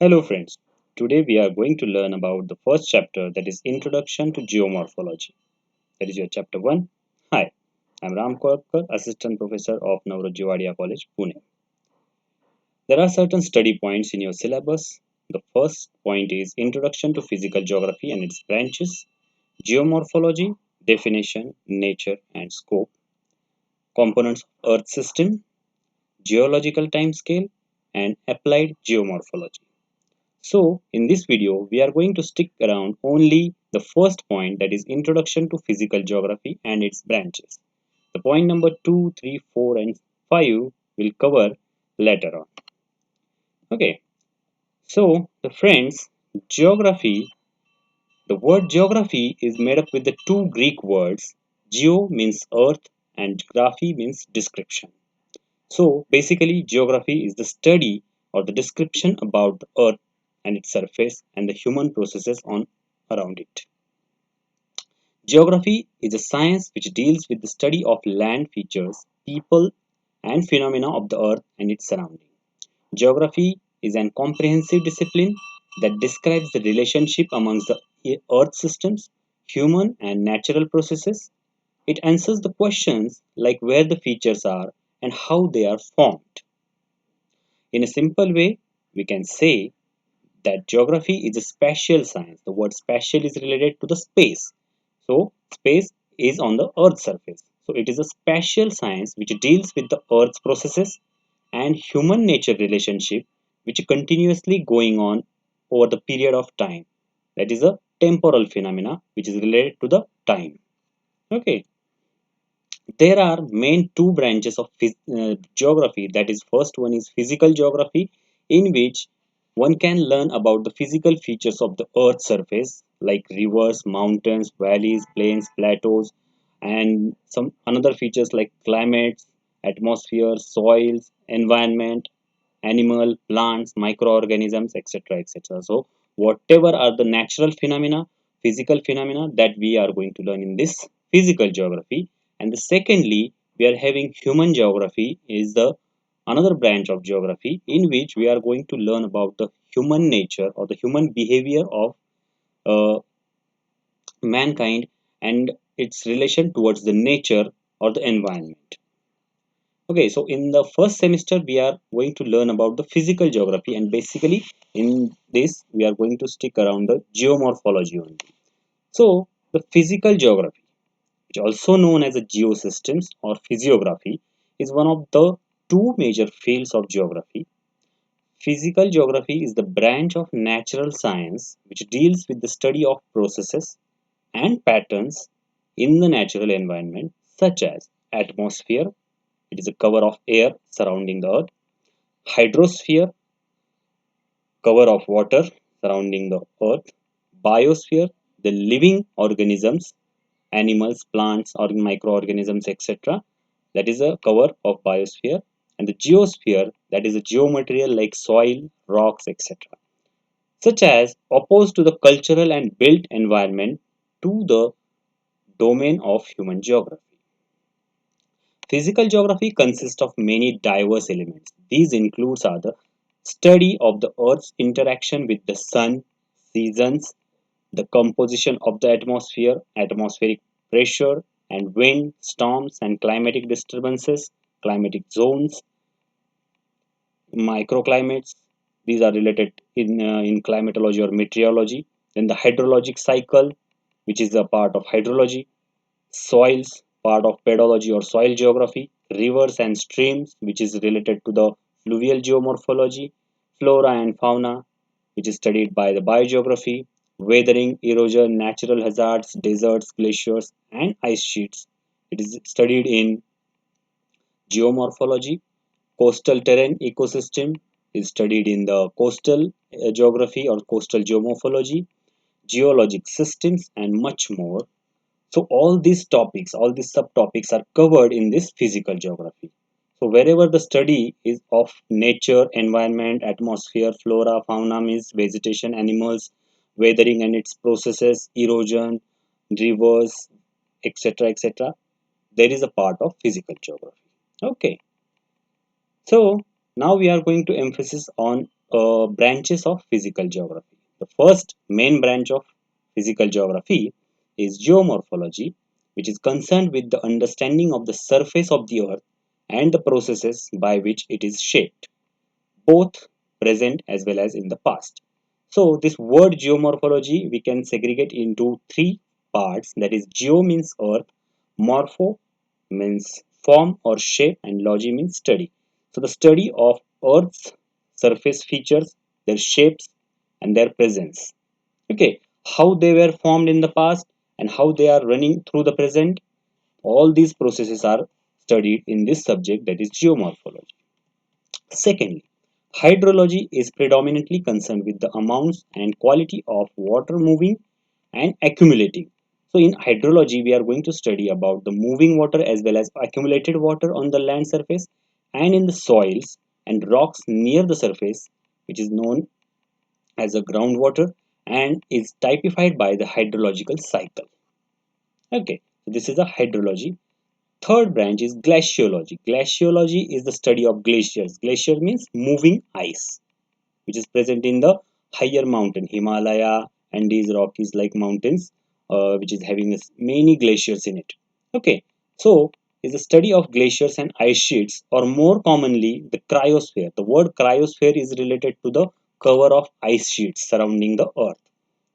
Hello friends, today we are going to learn about the first chapter, that is Introduction to Geomorphology. That is your chapter 1. Hi, I am Ram Kolkar, Assistant Professor of Navroji Wadia College, Pune. There are certain study points in your syllabus. The first point is Introduction to Physical Geography and its branches, Geomorphology, definition, nature and scope, components of Earth system, geological timescale, and applied geomorphology. So, in this video, we are going to stick around only the first point, that is Introduction to Physical Geography and its branches. The point number 2, 3, 4 and 5 will cover later on. Okay, so the friends, geography, the word geography is made up with the two Greek words. Geo means earth and graphy means description. So basically geography is the study or the description about the earth and its surface and the human processes on around it. Geography is a science which deals with the study of land features, people and phenomena of the earth and its surrounding. Geography is an comprehensive discipline that describes the relationship amongst the earth systems, human and natural processes. It answers the questions like where the features are and how they are formed. In a simple way, we can say that geography is a spatial science. The word spatial is related to the space. So, space is on the Earth's surface. So, it is a spatial science which deals with the Earth's processes and human nature relationship which are continuously going on over the period of time. That is a temporal phenomena which is related to the time. Okay. There are main two branches of geography. That is, first one is physical geography, in which one can learn about the physical features of the earth's surface like rivers, mountains, valleys, plains, plateaus, and some another features like climates, atmosphere, soils, environment, animal, plants, microorganisms, etc., etc. So whatever are the natural phenomena, physical phenomena, that we are going to learn in this physical geography. And the secondly, we are having human geography, is the another branch of geography in which we are going to learn about the human nature or the human behavior of uh, mankind and its relation towards the nature or the environment. Okay, so in the first semester, we are going to learn about the physical geography, and basically in this, we are going to stick around the geomorphology only. So, the physical geography, which also known as the geosystems or physiography, is one of the two major fields of geography. Physical geography is the branch of natural science which deals with the study of processes and patterns in the natural environment, such as atmosphere, it is a cover of air surrounding the earth, hydrosphere, cover of water surrounding the earth, biosphere, the living organisms, animals, plants, or microorganisms, etc. That is a cover of biosphere, and the geosphere, that is a geomaterial like soil, rocks, etc. Such as opposed to the cultural and built environment to the domain of human geography. Physical geography consists of many diverse elements. These includes are the study of the Earth's interaction with the sun, seasons, the composition of the atmosphere, atmospheric pressure and wind, storms and climatic disturbances, climatic zones, microclimates. These are related in climatology or meteorology. Then the hydrologic cycle, which is a part of hydrology, soils, part of pedology or soil geography, rivers and streams, which is related to the fluvial geomorphology, flora and fauna, which is studied by the biogeography, weathering, erosion, natural hazards, deserts, glaciers, and ice sheets. It is studied in geomorphology. Coastal terrain ecosystem is studied in the coastal geography or coastal geomorphology, geologic systems, and much more. So all these topics, all these subtopics are covered in this physical geography. So wherever the study is of nature, environment, atmosphere, flora, fauna means vegetation, animals, weathering and its processes, erosion, rivers, etc., etc., there is a part of physical geography. Okay. So Now we are going to emphasis on branches of physical geography. The first main branch of physical geography is geomorphology, which is concerned with the understanding of the surface of the earth and the processes by which it is shaped, both present as well as in the past. So this word geomorphology we can segregate into three parts, that is geo means earth, morpho means form or shape, and logy means study. So the study of earth's surface features, their shapes and their presence. Okay, how they were formed in the past and how they are running through the present, all these processes are studied in this subject, that is geomorphology. Secondly, hydrology is predominantly concerned with the amounts and quality of water moving and accumulating. So in hydrology, we are going to study about the moving water as well as accumulated water on the land surface and in the soils and rocks near the surface, which is known as a groundwater and is typified by the hydrological cycle. Okay, so this is a hydrology. Third branch is glaciology. Glaciology is the study of glaciers. Glacier means moving ice, which is present in the higher mountain, Himalaya, and these Rockies like mountains, which is having many glaciers in it. Okay, so is the study of glaciers and ice sheets, or more commonly the cryosphere. The word cryosphere is related to the cover of ice sheets surrounding the earth.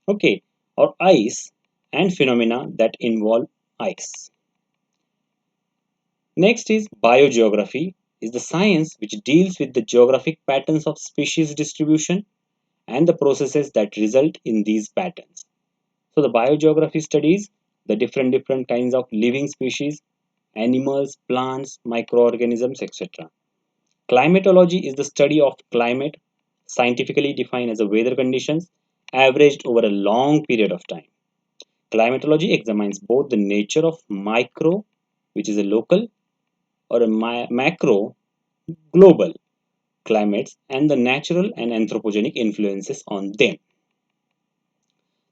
Okay, or ice and phenomena that involve ice. Next is biogeography, is the science which deals with the geographic patterns of species distribution and the processes that result in these patterns. So the biogeography studies the different kinds of living species, animals, plants, microorganisms, etc. Climatology is the study of climate, scientifically defined as the weather conditions averaged over a long period of time. Climatology examines both the nature of micro, which is a local, or a macro, global climates and the natural and anthropogenic influences on them.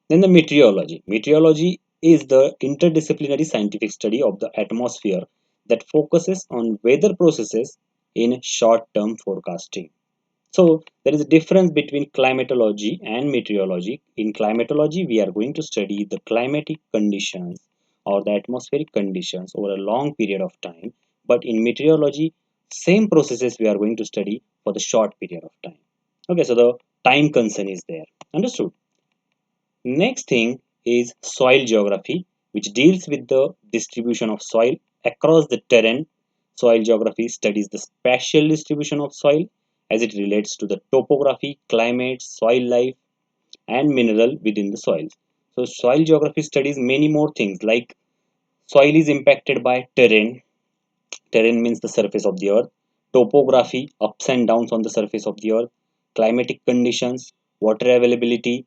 Then the meteorology. Meteorology is the interdisciplinary scientific study of the atmosphere that focuses on weather processes in short-term forecasting. So there is a difference between climatology and meteorology. In climatology, we are going to study the climatic conditions or the atmospheric conditions over a long period of time. But in meteorology, same processes we are going to study for the short period of time. Okay, so the time concern is there. Understood? Next thing is soil geography, which deals with the distribution of soil across the terrain. Soil geography studies the spatial distribution of soil as it relates to the topography, climate, soil life, and mineral within the soils. So, soil geography studies many more things like soil is impacted by terrain. Terrain means the surface of the earth, topography, ups and downs on the surface of the earth, climatic conditions, water availability,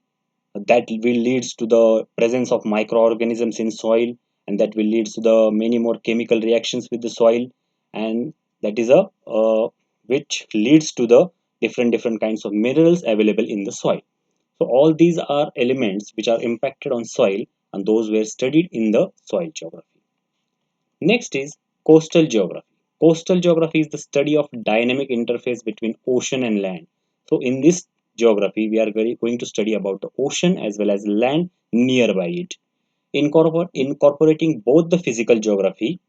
that will leads to the presence of microorganisms in soil, and that will leads to the many more chemical reactions with the soil, and that is a which leads to the different kinds of minerals available in the soil. So all these are elements which are impacted on soil, and those were studied in the soil geography. Next is coastal geography. Coastal geography is the study of dynamic interface between ocean and land. So in this geography, we are going to study about the ocean as well as land nearby it. Incorporating both the physical geography,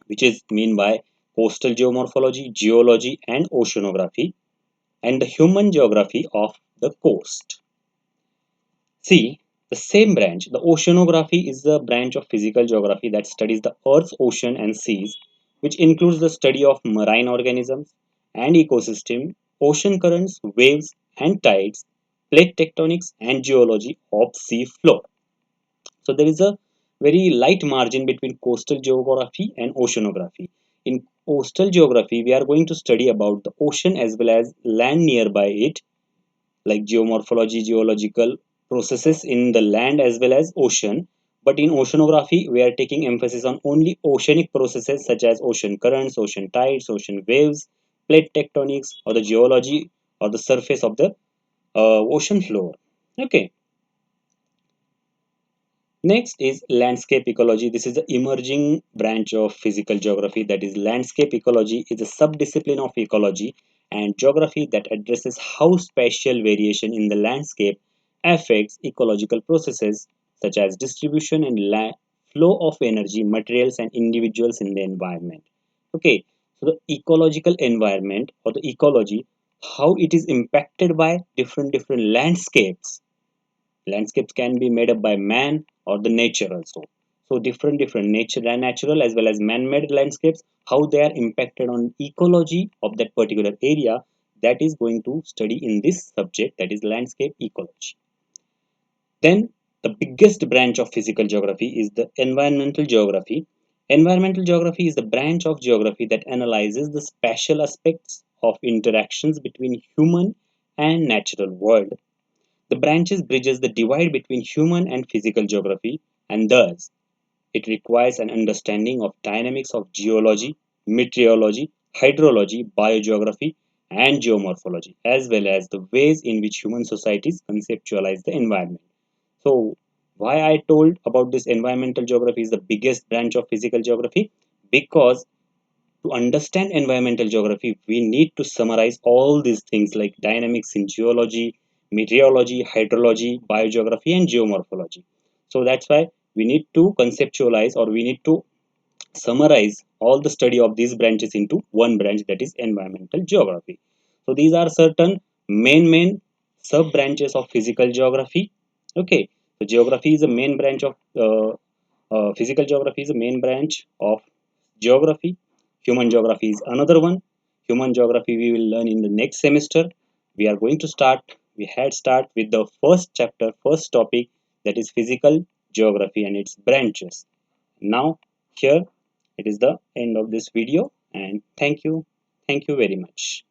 which is mean by coastal geomorphology, geology, and oceanography, and the human geography of the coast. See, the same branch, the oceanography, is the branch of physical geography that studies the Earth's ocean and seas, which includes the study of marine organisms and ecosystem, ocean currents, waves and tides, plate tectonics, and geology of sea floor. So there is a very light margin between coastal geography and oceanography. In coastal geography, we are going to study about the ocean as well as land nearby it, like geomorphology, geological processes in the land as well as ocean. But in oceanography, we are taking emphasis on only oceanic processes such as ocean currents, ocean tides, ocean waves, plate tectonics, or the geology or the surface of the ocean floor. Okay, Next is landscape ecology. This is the emerging branch of physical geography. That is, landscape ecology is a subdiscipline of ecology and geography that addresses how spatial variation in the landscape affects ecological processes such as distribution and flow of energy, materials, and individuals in the environment. Okay, so the ecological environment or the ecology, how it is impacted by different landscapes. Landscapes can be made up by man or the nature also. So different nature and natural as well as man-made landscapes, how they are impacted on ecology of that particular area, that is going to study in this subject, that is landscape ecology. Then the biggest branch of physical geography is the environmental geography. Environmental geography is the branch of geography that analyzes the spatial aspects of interactions between human and natural world. The branches bridges the divide between human and physical geography, and thus it requires an understanding of dynamics of geology, meteorology, hydrology, biogeography, and geomorphology, as well as the ways in which human societies conceptualize the environment. So, why I told about this environmental geography is the biggest branch of physical geography? Because to understand environmental geography, we need to summarize all these things like dynamics in geology, meteorology, hydrology, biogeography, and geomorphology. So that's why we need to conceptualize or we need to summarize all the study of these branches into one branch, that is environmental geography. So these are certain main sub branches of physical geography. Okay, so geography is a main branch of physical geography is a main branch of geography. Human geography is another one. Human geography we will learn in the next semester. We are going to start, we had start with the first chapter, first topic, that is physical geography and its branches. Now here it is the end of this video, and thank you very much.